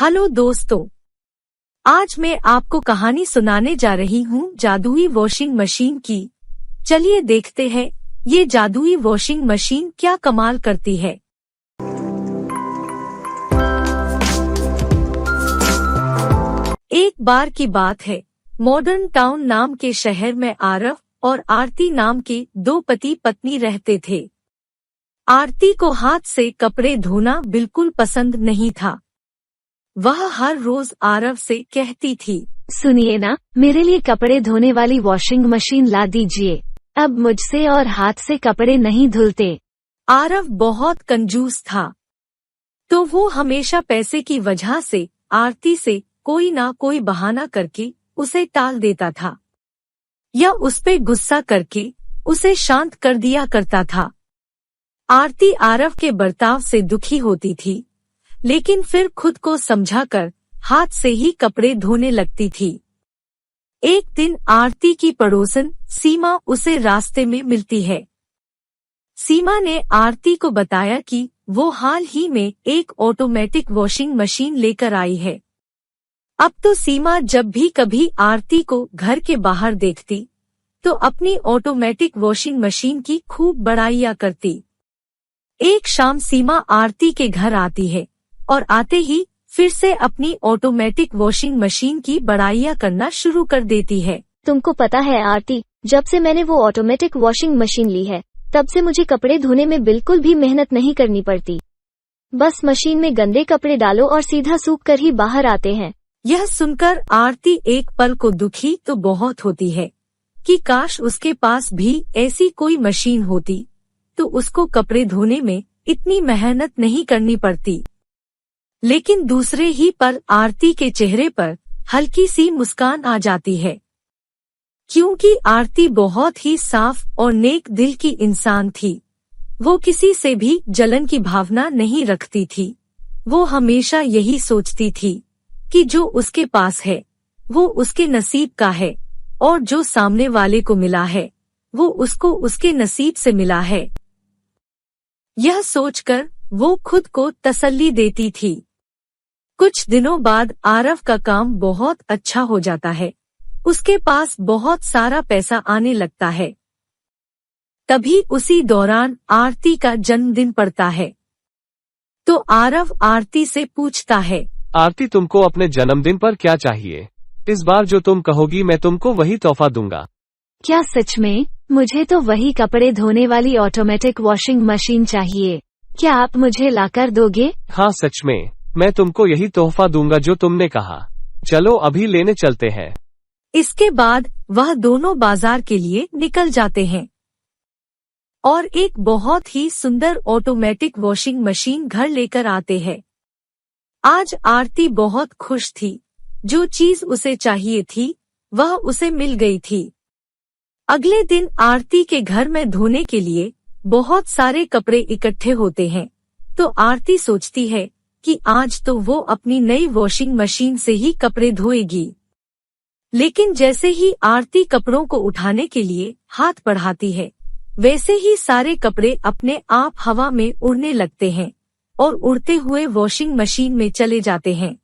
Hello दोस्तों, आज मैं आपको कहानी सुनाने जा रही हूँ जादुई वॉशिंग मशीन की। चलिए देखते हैं ये जादुई वॉशिंग मशीन क्या कमाल करती है। एक बार की बात है, मॉडर्न टाउन नाम के शहर में आरव और आरती नाम के दो पति पत्नी रहते थे। आरती को हाथ से कपड़े धोना बिल्कुल पसंद नहीं था। वह हर रोज आरव से कहती थी, सुनिए ना, मेरे लिए कपड़े धोने वाली वॉशिंग मशीन ला दीजिए। अब मुझसे और हाथ से कपड़े नहीं धुलते। आरव बहुत कंजूस था, तो वो हमेशा पैसे की वजह से आरती से कोई ना कोई बहाना करके उसे टाल देता था या उस पे गुस्सा करके उसे शांत कर दिया करता था। आरती आरव के बर्ताव से दुखी होती थी, लेकिन फिर खुद को समझाकर हाथ से ही कपड़े धोने लगती थी। एक दिन आरती की पड़ोसन सीमा उसे रास्ते में मिलती है। सीमा ने आरती को बताया कि वो हाल ही में एक ऑटोमेटिक वॉशिंग मशीन लेकर आई है। अब तो सीमा जब भी कभी आरती को घर के बाहर देखती, तो अपनी ऑटोमेटिक वॉशिंग मशीन की खूब बड़ाइयां करती। एक शाम सीमा आरती के घर आती है और आते ही फिर से अपनी ऑटोमेटिक वॉशिंग मशीन की बड़ाइयां करना शुरू कर देती है। तुमको पता है आरती, जब से मैंने वो ऑटोमेटिक वॉशिंग मशीन ली है, तब से मुझे कपड़े धोने में बिल्कुल भी मेहनत नहीं करनी पड़ती। बस मशीन में गंदे कपड़े डालो और सीधा सूख कर ही बाहर आते हैं। यह सुनकर आरती एक पल को दुखी तो बहुत होती है कि काश उसके पास भी ऐसी कोई मशीन होती, तो उसको कपड़े धोने में इतनी मेहनत नहीं करनी पड़ती। लेकिन दूसरे ही पल आरती के चेहरे पर हल्की सी मुस्कान आ जाती है, क्योंकि आरती बहुत ही साफ और नेक दिल की इंसान थी। वो किसी से भी जलन की भावना नहीं रखती थी। वो हमेशा यही सोचती थी कि जो उसके पास है वो उसके नसीब का है, और जो सामने वाले को मिला है वो उसको उसके नसीब से मिला है। यह सोचकर वो खुद को तसल्ली देती थी। कुछ दिनों बाद आरव का काम बहुत अच्छा हो जाता है। उसके पास बहुत सारा पैसा आने लगता है। तभी उसी दौरान आरती का जन्मदिन पड़ता है। तो आरव आरती से पूछता है, आरती, तुमको अपने जन्मदिन पर क्या चाहिए? इस बार जो तुम कहोगी मैं तुमको वही तोहफा दूंगा। क्या सच में? मुझे तो वही कपड़े धोने वाली ऑटोमेटिक वॉशिंग मशीन चाहिए। क्या आप मुझे लाकर दोगे? हाँ, सच में, मैं तुमको यही तोहफा दूंगा जो तुमने कहा। चलो अभी लेने चलते हैं। इसके बाद वह दोनों बाजार के लिए निकल जाते हैं और एक बहुत ही सुंदर ऑटोमेटिक वॉशिंग मशीन घर लेकर आते हैं। आज आरती बहुत खुश थी। जो चीज उसे चाहिए थी वह उसे मिल गई थी। अगले दिन आरती के घर में धोने के लिए बहुत सारे कपड़े इकट्ठे होते हैं। तो आरती सोचती है कि आज तो वो अपनी नई वॉशिंग मशीन से ही कपड़े धोएगी। लेकिन जैसे ही आरती कपड़ों को उठाने के लिए हाथ बढ़ाती है, वैसे ही सारे कपड़े अपने आप हवा में उड़ने लगते हैं और उड़ते हुए वॉशिंग मशीन में चले जाते हैं।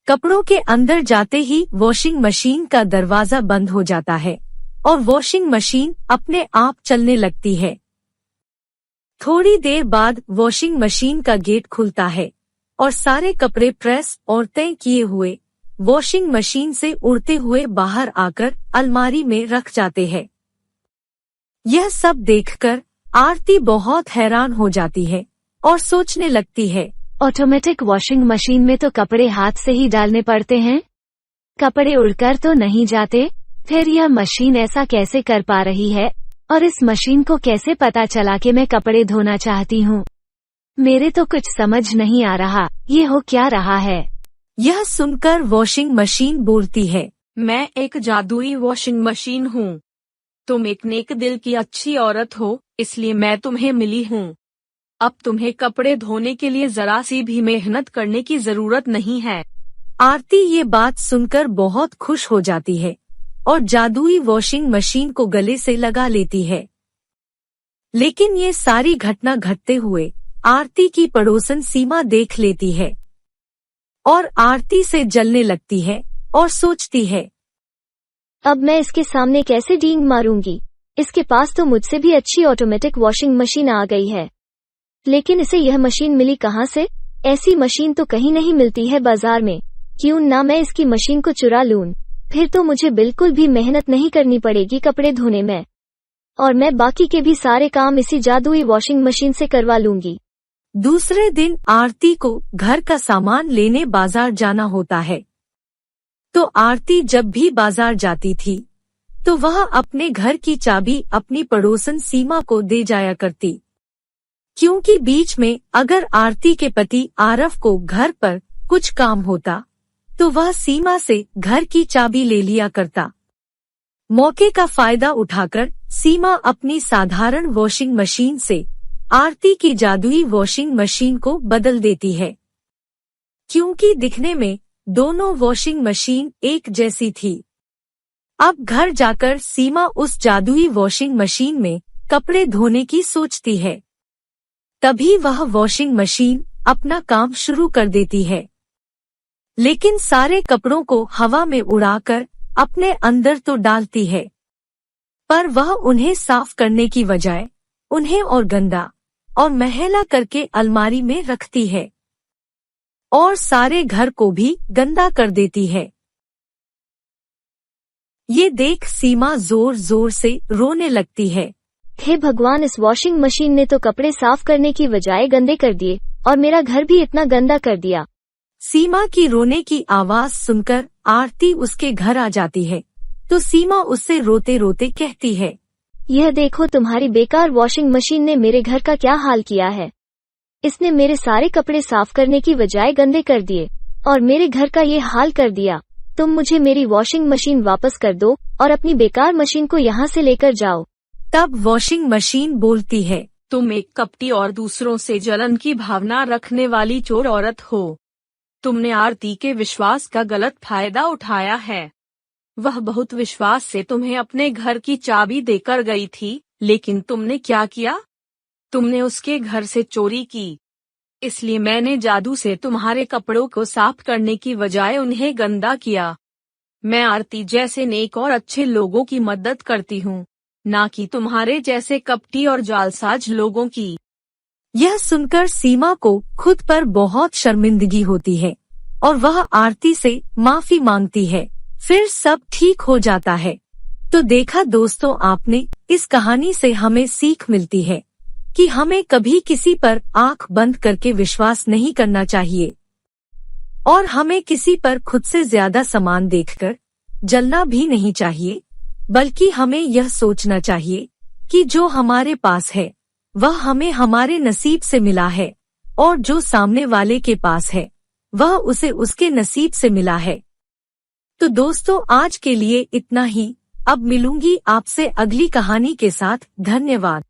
कपड़ों के अंदर जाते ही वॉशिंग मशीन का दरवाजा बंद हो जाता है और वॉशिंग मशीन अपने आप चलने लगती है। थोड़ी देर बाद वॉशिंग मशीन का गेट खुलता है और सारे कपड़े प्रेस और तय किए हुए वॉशिंग मशीन से उड़ते हुए बाहर आकर अलमारी में रख जाते हैं। यह सब देखकर आरती बहुत हैरान हो जाती है और सोचने लगती है, ऑटोमेटिक वॉशिंग मशीन में तो कपड़े हाथ से ही डालने पड़ते हैं। कपड़े उड़कर तो नहीं जाते। फिर यह मशीन ऐसा कैसे कर पा रही है? और इस मशीन को कैसे पता चला कि मैं कपड़े धोना चाहती हूँ? मेरे तो कुछ समझ नहीं आ रहा, ये हो क्या रहा है? यह सुनकर वॉशिंग मशीन बोलती है, मैं एक जादुई वॉशिंग मशीन हूँ। तुम एक नेक दिल की अच्छी औरत हो, इसलिए मैं तुम्हें मिली हूँ। अब तुम्हें कपड़े धोने के लिए जरा सी भी मेहनत करने की जरूरत नहीं है। आरती ये बात सुनकर बहुत खुश हो जाती है और जादुई वॉशिंग मशीन को गले से लगा लेती है। लेकिन ये सारी घटना घटते हुए आरती की पड़ोसन सीमा देख लेती है। और आरती से जलने लगती है और सोचती है, अब मैं इसके सामने कैसे डींग मारूंगी। इसके पास तो मुझसे भी अच्छी ऑटोमेटिक वॉशिंग मशीन आ गई है, लेकिन इसे यह मशीन मिली कहाँ से? ऐसी मशीन तो कहीं नहीं मिलती है बाजार में। क्यों ना मैं इसकी मशीन को चुरा लूं, फिर तो मुझे बिल्कुल भी मेहनत नहीं करनी पड़ेगी कपड़े धोने में, और मैं बाकी के भी सारे काम इसी जादुई वॉशिंग मशीन से करवा लूंगी। दूसरे दिन आरती को घर का सामान लेने बाजार जाना होता है। तो आरती जब भी बाजार जाती थी तो वह अपने घर की चाबी अपनी पड़ोसन सीमा को दे जाया करती, क्योंकि बीच में अगर आरती के पति आरव को घर पर कुछ काम होता तो वह सीमा से घर की चाबी ले लिया करता। मौके का फायदा उठाकर सीमा अपनी साधारण वॉशिंग मशीन से आरती की जादुई वॉशिंग मशीन को बदल देती है, क्योंकि दिखने में दोनों वॉशिंग मशीन एक जैसी थी। अब घर जाकर सीमा उस जादुई वॉशिंग मशीन में कपड़े धोने की सोचती है। तभी वह वॉशिंग मशीन अपना काम शुरू कर देती है, लेकिन सारे कपड़ों को हवा में उड़ाकर अपने अंदर तो डालती है, पर वह उन्हें साफ करने की बजाय उन्हें और गंदा और मैला करके अलमारी में रखती है और सारे घर को भी गंदा कर देती है। ये देख सीमा जोर जोर से रोने लगती है। हे भगवान, इस वॉशिंग मशीन ने तो कपड़े साफ करने की बजाय गंदे कर दिए और मेरा घर भी इतना गंदा कर दिया। सीमा की रोने की आवाज सुनकर आरती उसके घर आ जाती है, तो सीमा उससे रोते रोते कहती है, यह देखो, तुम्हारी बेकार वॉशिंग मशीन ने मेरे घर का क्या हाल किया है। इसने मेरे सारे कपड़े साफ करने की बजाय गंदे कर दिए और मेरे घर का ये हाल कर दिया। तुम मुझे मेरी वॉशिंग मशीन वापस कर दो और अपनी बेकार मशीन को यहाँ से लेकर जाओ। तब वॉशिंग मशीन बोलती है, तुम एक कपटी और दूसरों से जलन की भावना रखने वाली चोर औरत हो। तुमने आरती के विश्वास का गलत फायदा उठाया है। वह बहुत विश्वास से तुम्हें अपने घर की चाबी देकर गई थी, लेकिन तुमने क्या किया? तुमने उसके घर से चोरी की। इसलिए मैंने जादू से तुम्हारे कपड़ों को साफ करने की बजाय उन्हें गंदा किया। मैं आरती जैसे नेक और अच्छे लोगों की मदद करती हूँ, ना कि तुम्हारे जैसे कपटी और जालसाज लोगों की। यह सुनकर सीमा को खुद पर बहुत शर्मिंदगी होती है और वह आरती से माफी मांगती है। फिर सब ठीक हो जाता है। तो देखा दोस्तों, आपने इस कहानी से हमें सीख मिलती है कि हमें कभी किसी पर आंख बंद करके विश्वास नहीं करना चाहिए और हमें किसी पर खुद से ज्यादा सामान देखकर जलना भी नहीं चाहिए, बल्कि हमें यह सोचना चाहिए कि जो हमारे पास है वह हमें हमारे नसीब से मिला है और जो सामने वाले के पास है वह उसे उसके नसीब से मिला है। तो दोस्तों, आज के लिए इतना ही। अब मिलूंगी आपसे अगली कहानी के साथ। धन्यवाद।